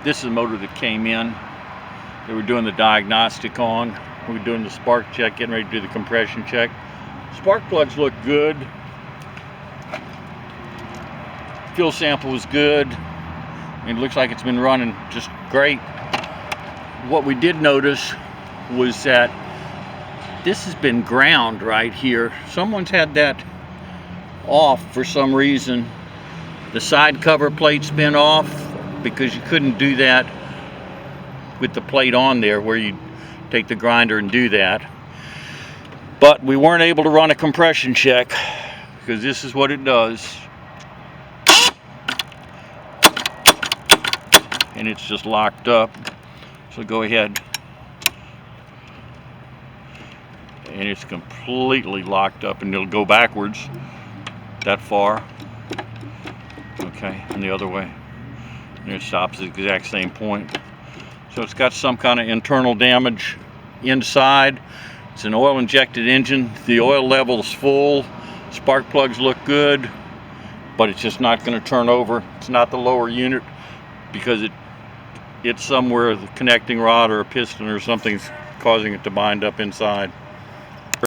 This is the motor that came in. They were doing the diagnostic on. We were doing the spark check, getting ready to do the compression check. Spark plugs look good. Fuel sample was good. It looks like it's been running just great. What we did notice was that this has been ground right here. Someone's had that off for some reason. The side cover plate's been off because you couldn't do that with the plate on there where you take the grinder and do that. But we weren't able to run a compression check because this is what it does. And it's just locked up. So go ahead. And it's completely locked up, and it'll go backwards that far. Okay, and the other way. And it stops at the exact same point. So it's got some kind of internal damage inside. It's an oil injected engine. The oil level's full. Spark plugs look good, but it's just not going to turn over. It's not the lower unit because it's somewhere the connecting rod or a piston or something's causing it to bind up inside.